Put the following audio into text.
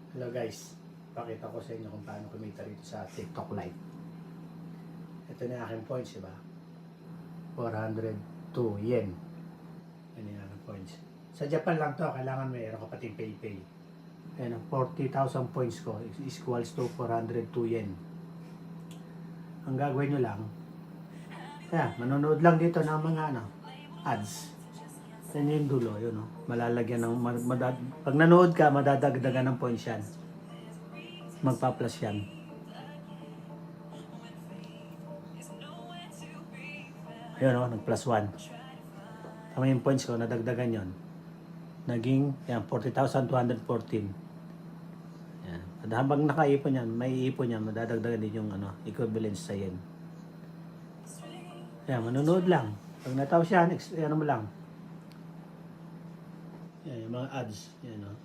Hello guys, pakita ko sa inyo kung paano kumita rito sa TikTok Lite. Ito na yung aking points, diba? 402 yen. Yan yung aking points. Sa Japan lang to, kailangan mayroon ka pating PayPay. Ayan, 40,000 points ko is equals to 402 yen. Ang gagawin nyo lang, manonood lang dito ng mga ads. Yan yung dulo, yun, no? Malalagyan ng, pag nanood ka, madadagdagan ng points yan. Magpa-plus yan. Ayun, no? Nag-plus 1. Tama yung points ko, nadagdagan yon. Naging, yan, 40,214. Yan. At habang nakaipon yan, may ipon yan, madadagdagan din yung equivalence sa yen. Yan, manonood lang. Pag nataw siya, ano mo lang. Yan, yung mga ads. Yan, no?